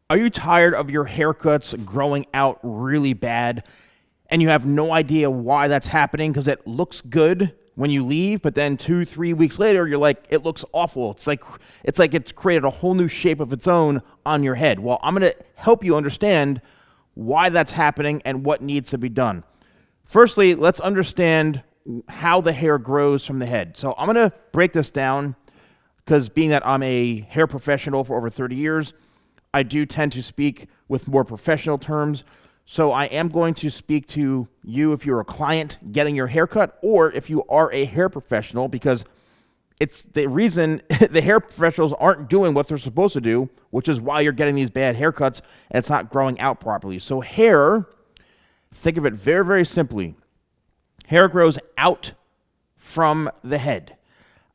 Are you tired of your haircuts growing out really bad and you have no idea why that's happening because it looks good when you leave, but then 2-3 weeks later, you're like, it looks awful. It's like it's created a whole new shape of its own on your head. Well, I'm going to help you understand why that's happening and what needs to be done. Firstly, let's understand how the hair grows from the head. So I'm going to break this down because being that I'm a hair professional for over 30 years, I do tend to speak with more professional terms. So I am going to speak to you if you're a client getting your haircut or if you are a hair professional, because it's the reason the hair professionals aren't doing what they're supposed to do, which is why you're getting these bad haircuts and it's not growing out properly. So hair, think of it very, very simply. Hair grows out from the head.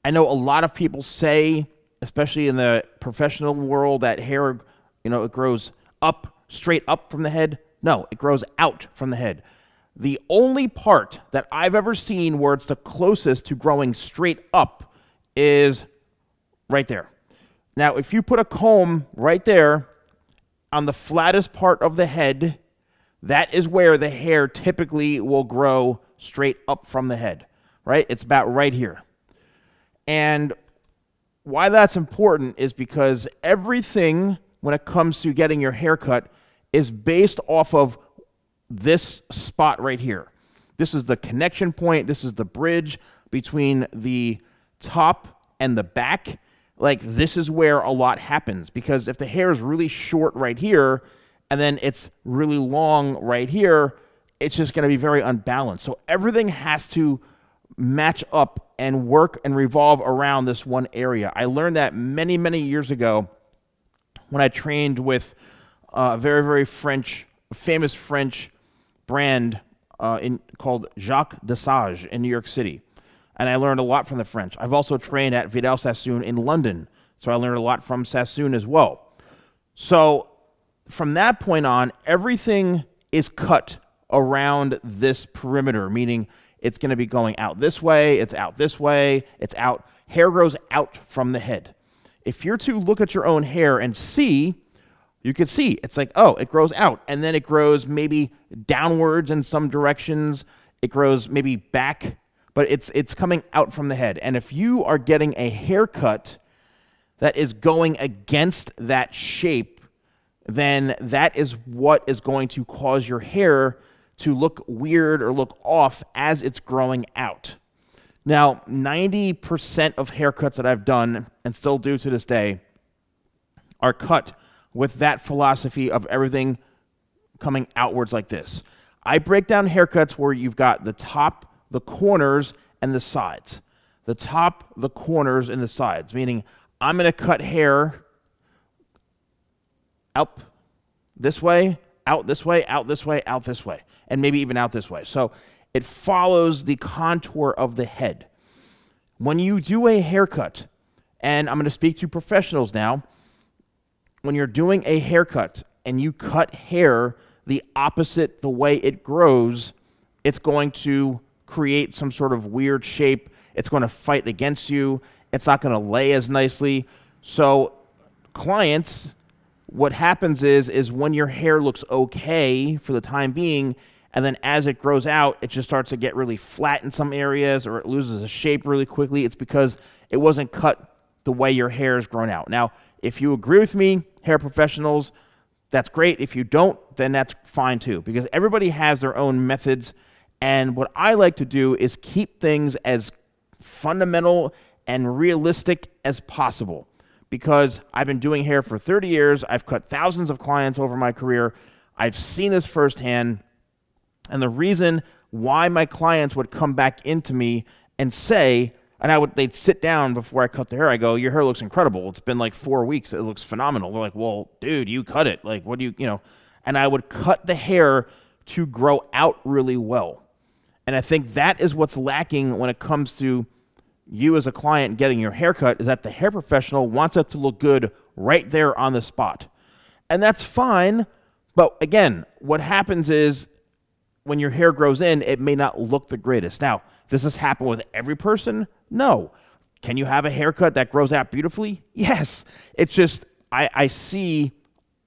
I know a lot of people say, especially in the professional world, that hair, it grows up, straight up from the head. No, it grows out from the head. The only part that I've ever seen where it's the closest to growing straight up is right there. Now, if you put a comb right there on the flattest part of the head, that is where the hair typically will grow straight up from the head, right? It's about right here. And why that's important is because everything when it comes to getting your haircut is based off of this spot right here. This is the connection point. This is the bridge between the top and the back. Like, this is where a lot happens, because if the hair is really short right here and then it's really long right here, it's just going to be very unbalanced. So everything has to match up and work and revolve around this one area. I learned that many, many years ago when I trained with a very, very famous French brand called Jacques Desage in New York City. And I learned a lot from the French. I've also trained at Vidal Sassoon in London, so I learned a lot from Sassoon as well. So from that point on, everything is cut around this perimeter, meaning it's going to be going out this way, it's out this way, it's out. Hair grows out from the head. If you're to look at your own hair and see, you could see it's like, oh, it grows out, and then it grows maybe downwards in some directions. It grows maybe back, but it's coming out from the head. And if you are getting a haircut that is going against that shape, then that is what is going to cause your hair to look weird or look off as it's growing out. Now, 90% of haircuts that I've done, and still do to this day, are cut with that philosophy of everything coming outwards like this. I break down haircuts where you've got the top, the corners, and the sides. The top, the corners, and the sides, meaning I'm going to cut hair up this way, out this way, out this way, out this way, and maybe even out this way. So it follows the contour of the head. When you do a haircut, and I'm going to speak to professionals now, when you're doing a haircut and you cut hair the opposite the way it grows, it's going to create some sort of weird shape. It's going to fight against you. It's not going to lay as nicely. So clients, what happens is when your hair looks okay for the time being, and then as it grows out, it just starts to get really flat in some areas, or it loses a shape really quickly. It's because it wasn't cut the way your hair is grown out. Now, if you agree with me, hair professionals, that's great. If you don't, then that's fine too, because everybody has their own methods. And what I like to do is keep things as fundamental and realistic as possible, because I've been doing hair for 30 years. I've cut thousands of clients over my career. I've seen this firsthand. And the reason why my clients would come back into me and say, and they'd sit down before I cut their hair. I go, your hair looks incredible. It's been like 4 weeks. It looks phenomenal. They're like, well, dude, you cut it. Like, what do you. And I would cut the hair to grow out really well. And I think that is what's lacking when it comes to you as a client getting your haircut, is that the hair professional wants it to look good right there on the spot. And that's fine. But again, what happens is when your hair grows in, it may not look the greatest. Now, does this happen with every person? No. Can you have a haircut that grows out beautifully? Yes. It's just, I see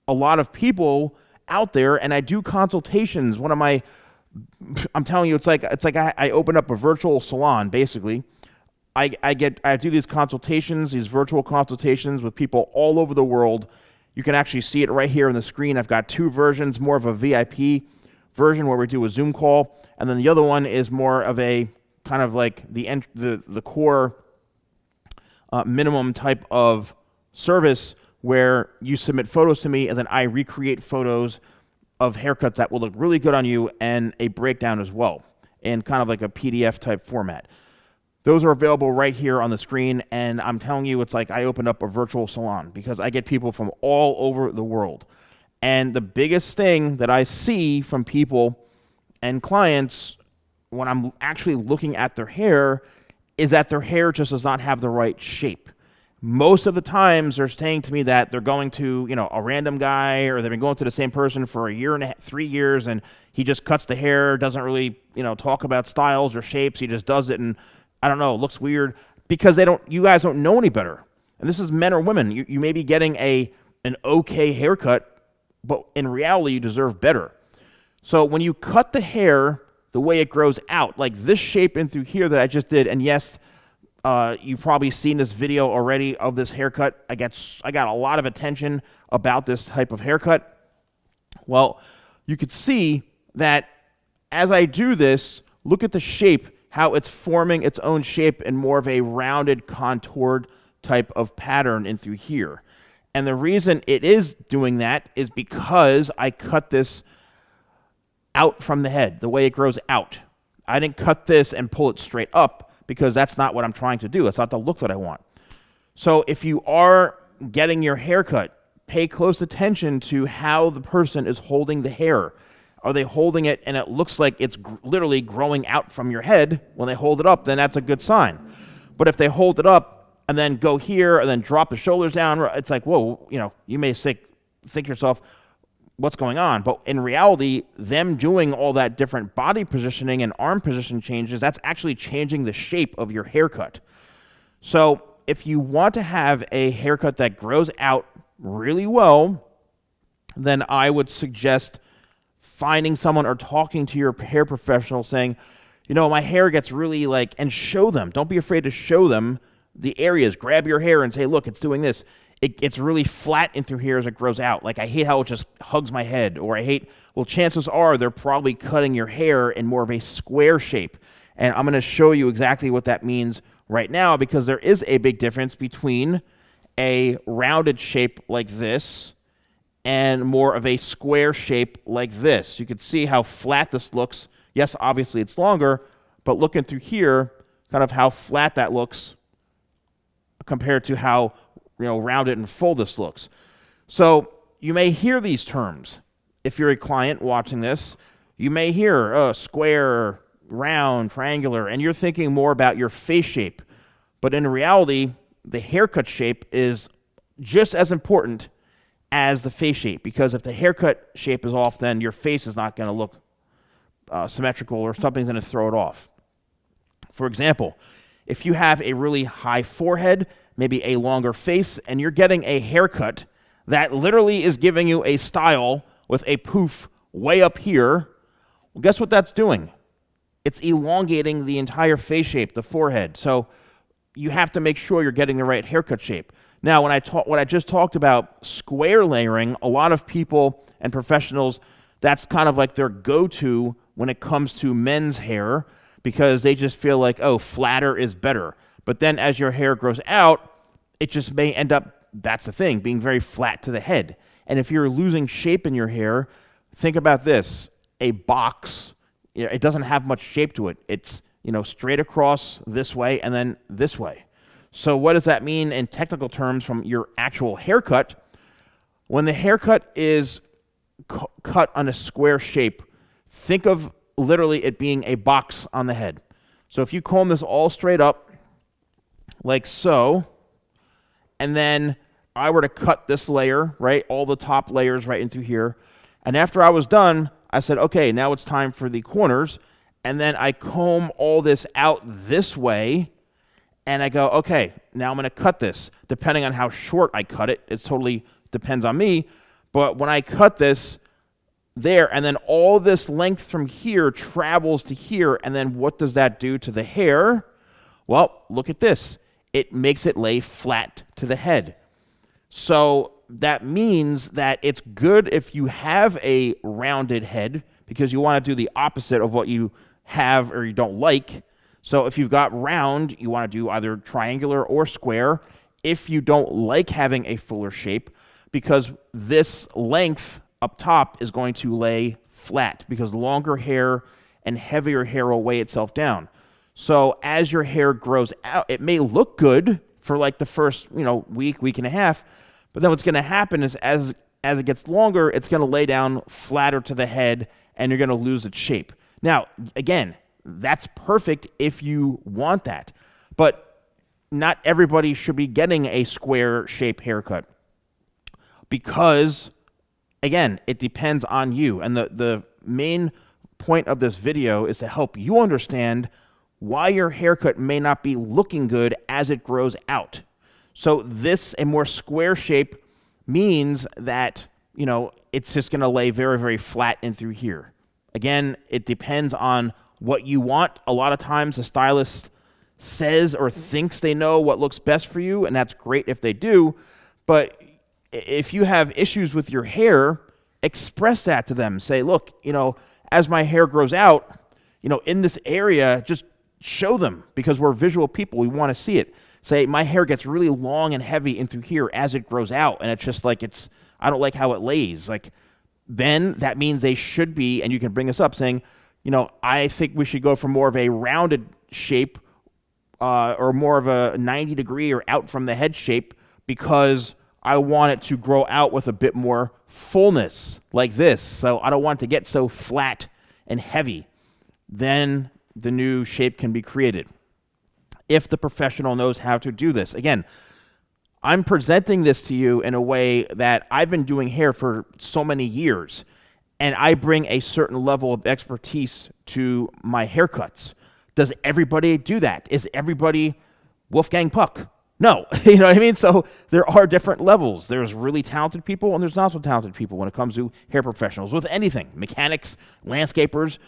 a lot of people out there, and I do consultations. I'm telling you, it's like I open up a virtual salon, basically. I do these consultations, these virtual consultations with people all over the world. You can actually see it right here on the screen. I've got 2 versions, more of a VIP version where we do a Zoom call, and then the other one is more of a kind of like the core minimum type of service where you submit photos to me and then I recreate photos of haircuts that will look really good on you and a breakdown as well in kind of like a PDF type format. Those are available right here on the screen, and I'm telling you, it's like I opened up a virtual salon because I get people from all over the world. And the biggest thing that I see from people and clients when I'm actually looking at their hair is that their hair just does not have the right shape. Most of the times they're saying to me that they're going to, a random guy, or they've been going to the same person for a year and a half, 3 years, and he just cuts the hair, doesn't really, talk about styles or shapes. He just does it, and I don't know, it looks weird because you guys don't know any better. And this is men or women. You may be getting an okay haircut, but in reality, you deserve better. So when you cut the hair the way it grows out, like this shape in through here that I just did, and yes, you've probably seen this video already of this haircut. I got a lot of attention about this type of haircut. Well, you could see that as I do this, look at the shape, how it's forming its own shape in more of a rounded, contoured type of pattern in through here. And the reason it is doing that is because I cut this out from the head, the way it grows out. I didn't cut this and pull it straight up because that's not what I'm trying to do. That's not the look that I want. So if you are getting your haircut, pay close attention to how the person is holding the hair. Are they holding it and it looks like it's literally growing out from your head? When they hold it up, then that's a good sign. But if they hold it up and then go here and then drop the shoulders down, it's like, whoa, you may think to yourself, what's going on? But in reality, them doing all that different body positioning and arm position changes, that's actually changing the shape of your haircut. So if you want to have a haircut that grows out really well, then I would suggest finding someone or talking to your hair professional saying, my hair gets really and show them. Don't be afraid to show them the areas. Grab your hair and say, look, it's doing this. It's really flat in through here as it grows out. Like, I hate how it just hugs my head. Or chances are they're probably cutting your hair in more of a square shape. And I'm going to show you exactly what that means right now, because there is a big difference between a rounded shape like this and more of a square shape like this. You can see how flat this looks. Yes, obviously it's longer, but looking through here, kind of how flat that looks compared to how rounded and full this looks. So you may hear these terms. If you're a client watching this, you may hear square, round, triangular, and you're thinking more about your face shape. But in reality, the haircut shape is just as important as the face shape, because if the haircut shape is off, then your face is not going to look symmetrical, or something's going to throw it off. For example, if you have a really high forehead, maybe a longer face, and you're getting a haircut that literally is giving you a style with a poof way up here, well, guess what that's doing? It's elongating the entire face shape, the forehead. So you have to make sure you're getting the right haircut shape. Now, what I just talked about, square layering, a lot of people and professionals, that's kind of like their go-to when it comes to men's hair, because they just feel like, flatter is better. But then as your hair grows out, it just may end up, that's the thing, being very flat to the head. And if you're losing shape in your hair, think about this. A box, it doesn't have much shape to it. It's, straight across this way and then this way. So what does that mean in technical terms from your actual haircut? When the haircut is cut on a square shape, think of literally it being a box on the head. So if you comb this all straight up, like so, and then I were to cut this layer, right, all the top layers right into here, and after I was done, I said, okay, now it's time for the corners, and then I comb all this out this way, and I go, okay, now I'm going to cut this. Depending on how short I cut it, it totally depends on me, But when I cut this there, and then all this length from here travels to here, and then what does that do to the hair? Well, look at this. It makes it lay flat to the head. So that means that it's good if you have a rounded head, because you want to do the opposite of what you have or you don't like. So if you've got round, you want to do either triangular or square if you don't like having a fuller shape, because this length up top is going to lay flat, because longer hair and heavier hair will weigh itself down. So as your hair grows out, it may look good for like the first, week and a half, but then what's going to happen is as it gets longer, it's going to lay down flatter to the head, and you're going to lose its shape. Now, again, that's perfect if you want that, but not everybody should be getting a square shape haircut, because, again, it depends on you. And the main point of this video is to help you understand why your haircut may not be looking good as it grows out. So a more square shape means that, it's just going to lay very, very flat in through here. Again, it depends on what you want. A lot of times the stylist says or thinks they know what looks best for you, and that's great if they do. But if you have issues with your hair, express that to them. Say, look, as my hair grows out, in this area, just show them, because we're visual people. We want to see it. Say, my hair gets really long and heavy in through here as it grows out, and it's just like I don't like how it lays. Then that means they should be, and you can bring this up saying, I think we should go for more of a rounded shape, or more of a 90-degree or out from the head shape, because I want it to grow out with a bit more fullness like this. So I don't want it to get so flat and heavy. Then the new shape can be created, if the professional knows how to do this. Again, I'm presenting this to you in a way that I've been doing hair for so many years, and I bring a certain level of expertise to my haircuts. Does everybody do that? Is everybody Wolfgang Puck? No. You know what I mean? So there are different levels. There's really talented people, and there's not so talented people when it comes to hair professionals with anything. Mechanics, landscapers,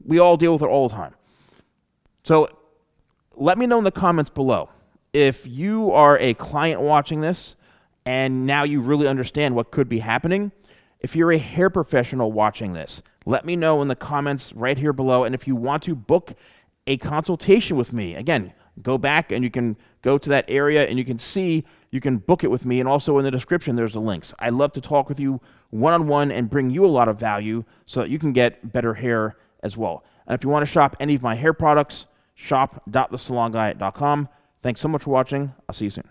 we all deal with it all the time. So let me know in the comments below if you are a client watching this and now you really understand what could be happening. If you're a hair professional watching this, let me know in the comments right here below. And if you want to book a consultation with me, again, go back and you can go to that area and you can book it with me. And also in the description, there's the links. I love to talk with you one-on-one and bring you a lot of value so that you can get better hair as well. And if you want to shop any of my hair products, shop.TheSalonGuy.com. Thanks so much for watching. I'll see you soon.